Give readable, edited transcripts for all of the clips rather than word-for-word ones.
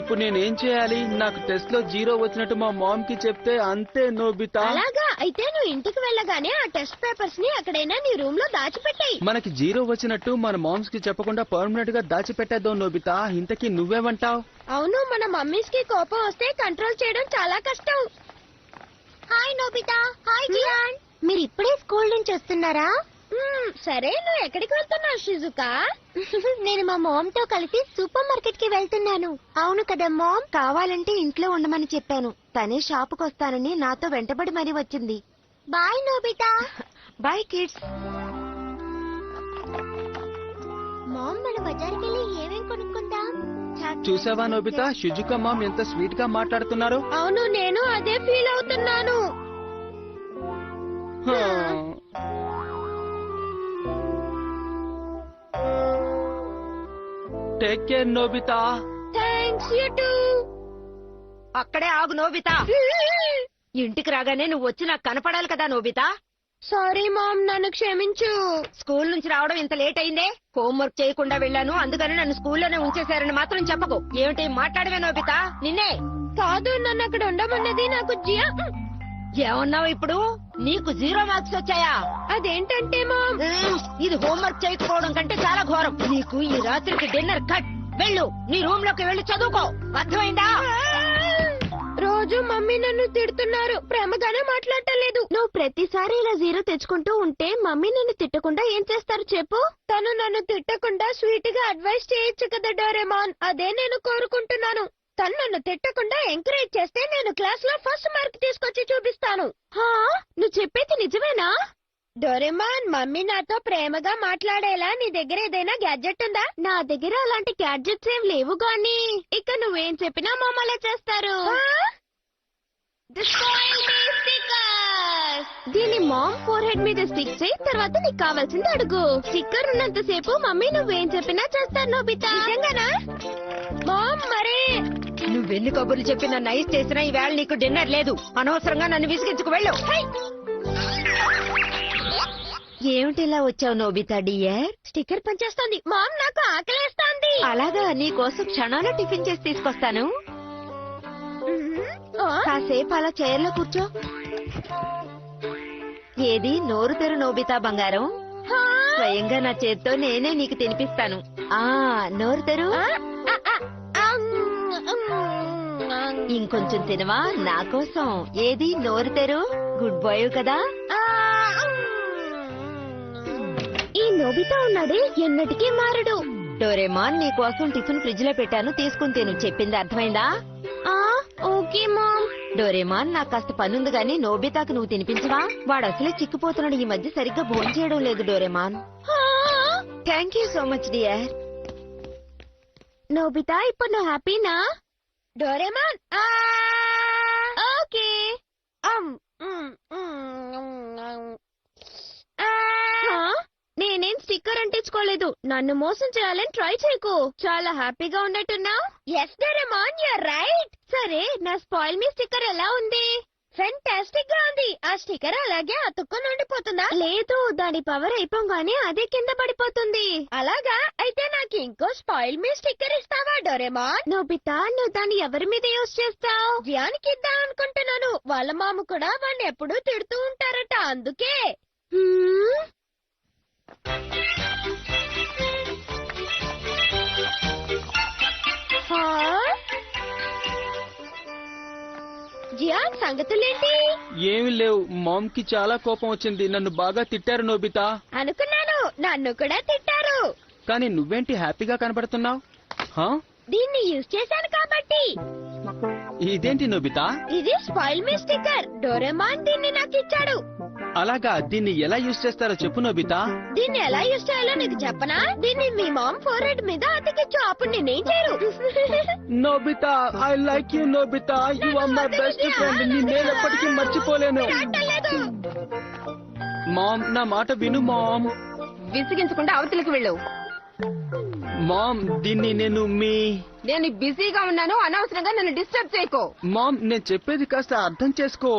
ఇప్పుడు నేనేం చేయాలి? నాకు టెస్ట్ లో 0 వచ్చినట్టు మా మామ్ కి చెప్తే అంతే నోబితా. అలాగా అయితే నువ్వు ఇంటికి వెళ్ళగానే ఆ టెస్ట్ పేపర్స్ ని ఎక్కడైనా నీ రూమ్ లో దాచిపెట్టాయి. మనకి 0 వచ్చినట్టు మన మామ్స్ కి చెప్పకుండా పర్మనెంట్ గా దాచిపెట్టేద్దాం నోబితా. ఇంతకీ నువ్వేమంటావ్? అవును, మన మమ్మీస్ కి కోపం వస్తే కంట్రోల్ చేయడం చాలా కష్టం. Hi Nobita. Hi Gian. మీరు ఇప్పుడే స్కూల్ నుంచి వస్తున్నారా? సరే, నువ్వు ఎక్కడికి వెళ్తున్నావు షిజుకా? నేను మా మామ్ తో కలిసి సూపర్ మార్కెట్ కి వెళ్తున్నాను. అవును కదా మామ్, కావాలంటే ఇంట్లో ఉండమని చెప్పాను. తనే షాపుకి వస్తానని నాతో వెంటబడి మరీ వచ్చింది. Bye Nobita. Bye kids. Mom, మన బజార్కి వెళ్ళి ఏమేం కొనుక్కుందాం? చూసావా నోబితా, షిజుకా మామ్ ఎంత స్వీట్ గా మాట్లాడుతున్నారు. అవును, నేను అదే ఫీల్ అవుతున్నాను. Take care Nobita. Thanks you too. అక్కడే ఆగు నోబితా. ఇంటికి రాగానే నువ్వు వచ్చి నాకు కనపడాలి కదా నోబితా. సారీ మామ్, నన్ను క్షమించు. స్కూల్ నుంచి రావడం ఇంత లేట్ అయిందే. హోంవర్క్ చేయకుండా వెళ్ళాను, అందుకని నన్ను స్కూల్లోనే ఉంచేశారని మాత్రం చెప్పకు. ఏమిటి మాట్లాడవే నోబితా? నిన్నే కాదు, నన్ను అక్కడ ఉండమన్నది నాకు జియా. ఏమన్నావు ఇప్పుడు? నీకు 0 మార్క్స్ వచ్చాయా? అదేంటంటే మామ్, ఇది హోంవర్క్ చేయకపోవడం కంటే చాలా ఘోరం. నీకు ఈ రాత్రికి డిన్నర్ కట్. వెళ్ళు, నీ రూమ్ లోకి వెళ్ళి చదువుకో. అర్థమైందా? రోజు మమ్మీ నన్ను తిడుతున్నారు, ప్రేమగానే మాట్లాడలేదు. నువ్వు ప్రతిసారి ఇలా 0 తెచ్చుకుంటూ ఉంటే మమ్మీ నన్ను తిట్టకుండా ఏం చేస్తారు చెప్పు? తను నన్ను తిట్టకుండా స్వీట్ గా అడ్వైస్ చేయొచ్చు కదా డోరేమాన్. అదే నేను కోరుకుంటున్నాను. తను నన్ను తిట్టకుండా ఎంకరేజ్ చేస్తే నేను క్లాస్ లో ఫస్ట్ మార్క్ తీసుకొచ్చి చూపిస్తాను. నువ్వు చెప్పేది నిజమేనా? డోరేమాన్, మమ్మీ నాతో ప్రేమగా మాట్లాడేలా నీ దగ్గర ఏదైనా గ్యాడ్జెట్ ఉందా? నా దగ్గర అలాంటి గ్యాడ్జెట్స్ ఏం లేవు గానీ ఇక నువ్వేం చెప్పినా మమ్మల్ని చేస్తారు. దీని మామ్ ఫోర్ హెడ్ మీద స్టిక్ చేయి, తర్వాత నీకు కావాల్సింది అడుగు. స్టిక్కర్ ఉన్నంత సేపు మమ్మీ నువ్వేం చెప్పినా చేస్తారు నోబితా. నిజంగానా మామ్? మరే నువ్వెన్ని కబుర్లు చెప్పి నన్ను నైస్ చేసినా ఈవేళ నీకు డిన్నర్ లేదు. అనవసరంగా నన్ను విసిగించుకు వెళ్ళు. ఏమిటి ఇలా వచ్చావు నోబితా డియర్? స్టిక్కర్ పనిచేస్తోంది మామ్, నాకు ఆకలేస్తోంది. అలాగా, నీ కోసం క్షణాలు టిఫిన్ చేసి తీసుకొస్తాను. కాసేపు అలా చైర్లో కూర్చో. ఏది నోరు తెరు నోబితా బంగారం. స్వయంగా నా చేత్తో నేనే నీకు తినిపిస్తాను. నోరు తెరు. ఇంకొంచెం తినవా నా కోసం? ఏది నోరు తెరు. గుడ్ బాయ్ కదా. ఈ నోబితా ఉన్నాడే ఎన్నటికీ మారడు. డోరేమాన్, నీ కోసం టిఫిన్ ఫ్రిడ్జ్ లో పెట్టాను, తీసుకుని తిను. చెప్పింది అర్థమైందా? Okay ma'am. డోరేమాన్, నాకు కాస్త పనుంది గాని నోబితాకు నువ్వు తినిపించవా? వాడు అసలే చిక్కిపోతున్నాడు. ఈ మధ్య సరిగ్గా భోజనం చేయడం లేదు Doraemon. Thank you so much dear. Nobita, ఇప్పుడు నువ్వు హ్యాపీనా? Doraemon okay. నేనేం స్టిక్కర్ అంటించుకోలేదు. నన్ను మోసం చేయాలని ట్రై చేయకు. చాలా హ్యాపీగా ఉన్నట్టున్నావు. Yes Doraemon, you're right. సరే, నా స్పాయిల్ మీ స్టిక్కర్ ఎలా ఉంది? ఫెంటాస్టిక్ గా ఉంది. ఆ స్టిక్కర్ అలాగే అతుక్కొని ఉండిపోతుందా? లేదు, దాని పవర్ అయిపోగానే అదే కింద పడిపోతుంది. అలాగా? అయితే నాకు ఇంకో స్పాయిల్ మీ స్టిక్కర్ ఇస్తావా డోరేమాన్? నోబితా, నువ్వు దాన్ని ఎవరి మీద యూజ్ చేస్తావు? జియానికి ఇద్దాం అనుకుంటున్నాను. వాళ్ళ మామ కూడా వాడిని ఎప్పుడూ తిడుతూ ఉంటారట, అందుకే. జియాన్, సంగతులేంటి? ఏమి లేవు. మామ్ కి చాలా కోపం వచ్చింది. నన్ను బాగా తిట్టారు నోబితా. అనుకున్నాను, నన్ను కూడా తిట్టారు. కానీ నువ్వేంటి హ్యాపీగా కనబడుతున్నావు? దీన్ని యూజ్ చేశాను కాబట్టి. ఇదేంటి నోబితా? ఇది స్పాయిల్ మీ స్టిక్కర్. డోరేమాన్ దీన్ని నాకు ఇచ్చాడు. అలాగా, దీన్ని ఎలా యూజ్ చేస్తారో చెప్పు నోబితా. దీన్ని ఎలా యూజ్ చేయాలో నీకు చెప్పనా? దీన్ని మీ మామ్ ఫోర్ హెడ్ మీద అతికించు, అప్పుడు నేనేం చేయరు. Nobita, I like you Nobita. You are my best friend. నేను ఎప్పటికీ మర్చిపోలేను. మామ్, నా మాట విను మామ్. విసిగించకుండా అవతలికి వెళ్ళు. మామ్, దీన్ని నేను బిజీగా ఉన్నాను, అనవసరంగా నన్ను డిస్టర్బ్ చేయకో. మామ్, నేను చెప్పేది కాస్త అర్థం చేసుకో.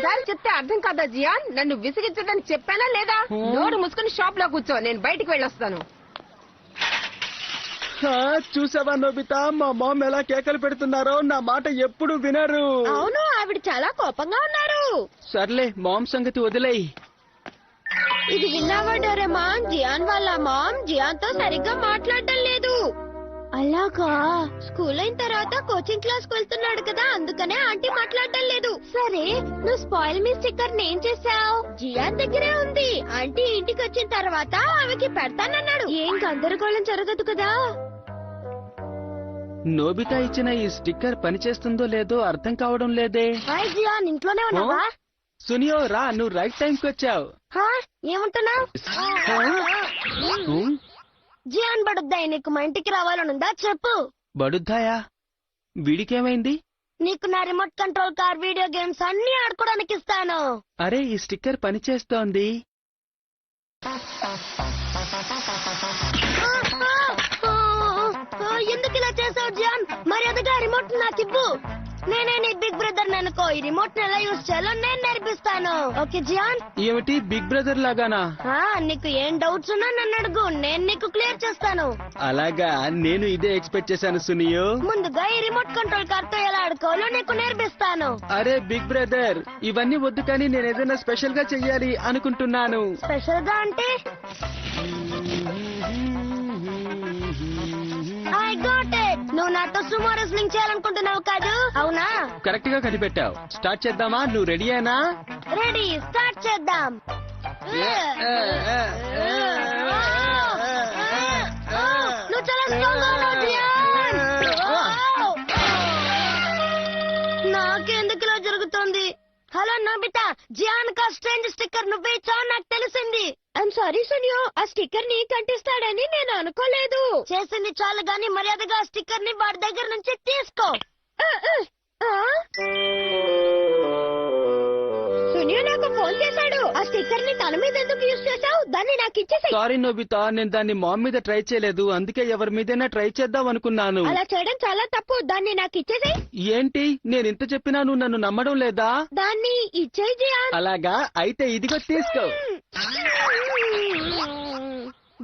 ఎన్నిసార్లు చెప్తే అర్థం కాదా జియాన్? నన్ను విసిగించదని చెప్పానా లేదా? నోరు మూసుకుని షాప్ లో కూర్చో, నేను బయటికి వెళ్ళొస్తాను. చూసావా నోబితా, మా మామ్ ఎలా కేకలు పెడుతున్నారో, నా మాట ఎప్పుడు వినరు. అవును, ఆవిడ చాలా కోపంగా ఉన్నారు. సర్లే, మామ్ సంగతి వదిలేయి. ఇది విన్నావా డోరేమాన్? జియాన్ వాళ్ళ మామ్ జియాన్ తో సరిగ్గా మాట్లాడటం లేదు. అలాగా? స్కూల్ అయిన తర్వాత కోచింగ్ క్లాస్ కు వెళ్తున్నాడు కదా, అందుకనే ఆంటీ మాట్లాడటం లేదు. సరే, నువ్వు స్పాయిల్ మీ స్టిక్కర్ ఏం చేసావు? జియాన్ దగ్గరే ఉంది. ఆంటీ ఇంటికి వచ్చిన తర్వాత ఆమెకి పెడతానన్నాడు. ఏం గందరగోళం జరగదు కదా. నోబితా ఇచ్చిన ఈ స్టిక్కర్ పనిచేస్తుందో లేదో అర్థం కావడం లేదే. హాయ్ జియాన్, ఇంట్లోనే ఉన్నావా? సునియో రా, నువ్వు రైట్ టైంకి వచ్చావు. ఏమంటున్నావు? జియాన్ బడుద్దాయి, నీకు మా ఇంటికి రావాలనుందా చెప్పు. బడుద్దాయా? వీడికేమైంది? నీకు నా remote control car, video games అన్ని ఆడుకోవడానికి ఇస్తాను. అరే, ఈ స్టిక్కర్ పనిచేస్తోంది. ఎందుకు ఇలా చేసావు జియాన్? మర్యాదగా రిమోట్ నాకు ఇవ్వు. నేనే నీ బిగ్ బ్రదర్ అనుకో. ఈ రిమోట్ ఎలా యూజ్ చేయాలో నేను నేర్పిస్తాను. Okay Gian? ఏమిటి, బిగ్ బ్రదర్ లాగానా? నీకు ఏం డౌట్స్ ఉన్నా నన్ను అడుగు, నేను నీకు క్లియర్ చేస్తాను. అలాగా, నేను ఇదే ఎక్స్పెక్ట్ చేశాను సునియో. ముందుగా ఈ రిమోట్ కంట్రోల్ కార్ తో ఎలా ఆడుకోవాలో నీకు నేర్పిస్తాను. అరే బిగ్ బ్రదర్, ఇవన్నీ వద్దు, కానీ నేను ఏదైనా స్పెషల్ గా చెయ్యాలి అనుకుంటున్నాను. స్పెషల్ గా అంటే? I got it. నువ్వు నాతో సుమో రెస్లింగ్ చేయాలనుకుంటున్నావు కాదు, అవునా? కరెక్ట్ గా కనిపెట్టావు. స్టార్ట్ చేద్దామా? నువ్వు రెడీ అయినా? రెడీ, స్టార్ట్ చేద్దాం. నువ్వు చాలా స్ట్రాంగ్ గా ఉన్నావు జియాన్. నాకెందుకు ఇలా జరుగుతోంది? హలో నోబితా, జియాన్ కా స్ట్రేంజ్ స్టిక్కర్ నువ్వే ఇచ్చావు నాకు తెలిసింది. ఐఎమ్ సారీ సునియో, ఆ స్టిక్కర్ నీ కంటిస్తాడని నేను అనుకోలేదు. చేసింది చాలు గాని మర్యాదగా ఆ స్టిక్కర్ ని వాడి దగ్గర నుంచి తీసుకో. సునియో నాకు ఫోన్ చేశాడు. ఆ స్టిక్కర్ ని తన మీద ఎందుకు యూజ్ చేశావు? దాన్ని నాకు ఇచ్చేసి. సారీ నోబితా, నేను దాన్ని మామ్ మీద ట్రై చేయలేదు, అందుకే ఎవరి మీదైనా ట్రై చేద్దాం అనుకున్నాను. అలా చేయడం చాలా తప్పు. దాన్ని నాకు ఇచ్చేసి. ఏంటి, నేను ఇంత చెప్పినా నువ్వు నన్ను నమ్మడం లేదా? దాన్ని ఇచ్చేయి జియాన్. అలాగా, అయితే ఇదిగో తీసుకో.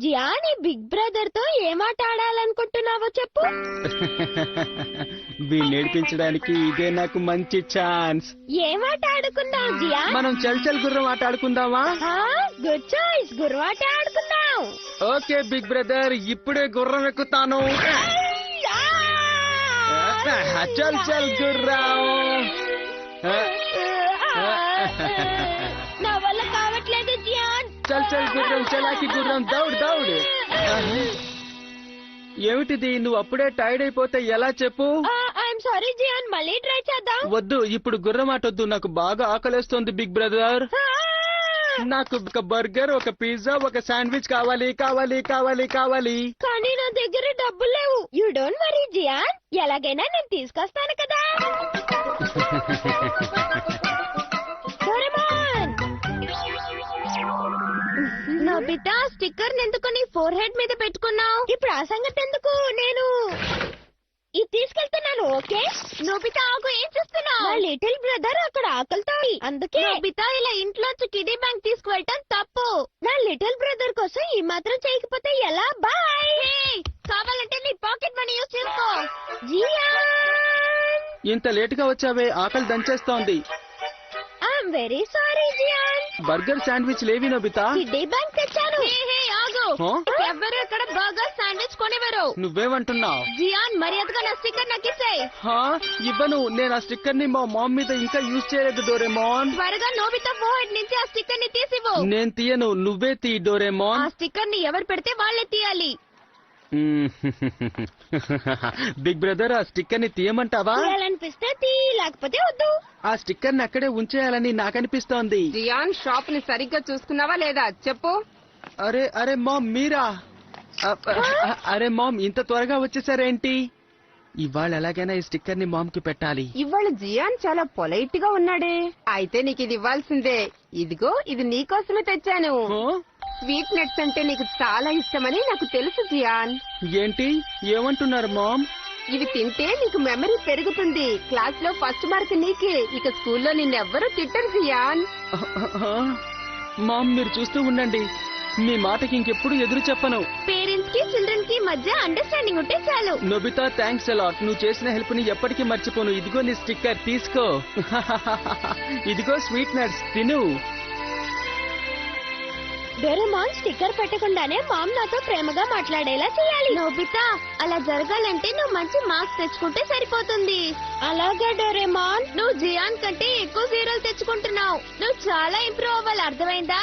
జియాన్, ఈ బిగ్ బ్రదర్ తో ఏం ఆట ఆడాలనుకుంటున్నావో చెప్పు. వీళ్ళు నేర్పించడానికి ఇదే నాకు మంచి ఛాన్స్. ఏం ఆట ఆడుకుందాం జియాన్? మనం చల్ గుర్రం ఆట ఆడుకుందామా? గుడ్ చాయిస్, గుర్రం ఆట ఆడుకుందాం. ఓకే బిగ్ బ్రదర్, ఇప్పుడే గుర్రం ఎక్కుతాను. చల్ గుర్రం. నా వల్ల కావట్లేదు జియాన్. చల్ గుర్రం, చలాకి గుర్రం, దౌడ్ దౌడ్. ఏమిటిది, నువ్వు అప్పుడే టైర్డ్ అయిపోతే ఎలా చెప్పు? ఐఎమ్ సారీ జియాన్, మళ్ళీ ట్రై చేద్దాం. వద్దు, ఇప్పుడు గుర్రం ఆటొద్దు, నాకు బాగా ఆకలేస్తోంది బిగ్ బ్రదర్. నాకు ఒక బర్గర్, ఒక పిజ్జా, ఒక శాండ్విచ్ కావాలి కావాలి కావాలి కావాలి. కానీ నా దగ్గర డబ్బులు లేవు. యూ డోంట్ వరీ జియాన్, ఎలాగైనా నేను తీసుకొస్తాను కదా. డోరేమాన్, నోబితా స్టిక్కర్ ఎందుకు నీ ఫోర్ హెడ్ మీద పెట్టుకున్నావు? ఇప్పుడు ఆ సంగతి ఎందుకు, నేను ఇది తీసుకెళ్తున్నాను. ఓకే నోబితా, ఆగు, ఏం చేస్తున్నావు? లిటిల్ బ్రదర్ అక్కడ ఆకలితో, అందుకే నోబితా ఇలా ఇంట్లోంచి కిడీ బ్యాంక్ తీసుకువెళ్ళటం తప్పు. నా లిటిల్ బ్రదర్ కోసం ఈ మాత్రం చేయకపోతే ఎలా? బాయ్. కావాలంటే నీ పాకెట్ మనీ యూజ్ చేసుకో. జియాన్, ఇంత లేట్ గా వచ్చావే, ఆకలి దంచేస్తోంది. I'm very sorry Gian. Burger sandwich లేవి నోబితా. కిడ్డీ బ్యాంక్ తెచ్చాను. ఆగు, ఎవ్వరు ఇక్కడ బర్గర్ శాండ్విచ్ కొనివ్వరు. నువ్వేమంటున్నావు? జియాన్, మర్యాదగా నా స్టిక్కర్ నాకు ఇచ్చేయ్. ఇవ్వను, నేను ఆ స్టిక్కర్ ని మా మామ్ మీద ఇంకా యూజ్ చేయలేదు డోరేమోన్. త్వరగా నోబితా ఫోర్హెడ్ నుంచి ఆ స్టిక్కర్ ని తీసివ్వు. నేను తీయను, నువ్వే తీ డోరేమోన్. ఆ స్టిక్కర్ ని ఎవరు పెడితే వాళ్ళే తీయాలి. బిగ్ బ్రదర్, ఆ స్టిక్కర్ ని తీయమంటావా? తీయాలనిపిస్తే తీ, లేకపోతే వద్దు. ఆ స్టిక్కర్ ని అక్కడే ఉంచేయాలని నాకనిపిస్తోంది. జియాన్, షాప్ ని సరిగ్గా చూసుకున్నావా లేదా చెప్పు. అరే అరే మామ్, మీరా? అరే మామ్, ఇంత త్వరగా వచ్చేసారేంటి? ఇవాళ ఎలాగైనా ఈ స్టిక్కర్ ని మామ్ కి పెట్టాలి. ఇవాళ జియాన్ చాలా పొలైట్ గా ఉన్నాడే. అయితే నీకు ఇది ఇవ్వాల్సిందే. ఇదిగో, ఇది నీకోసమే తెచ్చాను. స్వీట్ నట్స్ అంటే నీకు చాలా ఇష్టమని నాకు తెలుసు జియాన్. ఏంటి, ఏమంటున్నారు మామ్? ఇవి తింటే నీకు మెమరీ పెరుగుతుంది. క్లాస్ లో ఫస్ట్ మార్క్ నీకే. ఇక స్కూల్లో నిన్నెవ్వరూ తిట్టరు జియాన్. మామ్, మీరు చూస్తూ ఉండండి. మీ మాటకి ఇంకెప్పుడు ఎదురు చెప్పను. పేరెంట్స్ కి చిల్డ్రన్ కి మధ్య అండర్స్టాండింగ్ ఉంటే చాలు. Nobita, thanks a lot. నువ్వు చేసిన హెల్ప్ ని ఎప్పటికీ మర్చిపోను. ఇదిగో నీ స్టిక్కర్ తీసుకో. ఇదిగో స్వీట్ నట్స్, తిను. డోరేమాన్ స్టిక్కర్ పెట్టకుండానే మామ్ నాతో ప్రేమగా మాట్లాడేలా చేయాలి. నోబితా, అలా జరగాలంటే నువ్వు మంచి మార్క్స్ తెచ్చుకుంటే సరిపోతుంది. అలాగే డోరేమాన్, నువ్వు జియాన్ కంటే ఎక్కువ జీరోలు తెచ్చుకుంటున్నావు. నువ్వు చాలా ఇంప్రూవ్ అవ్వాలి, అర్థమైందా?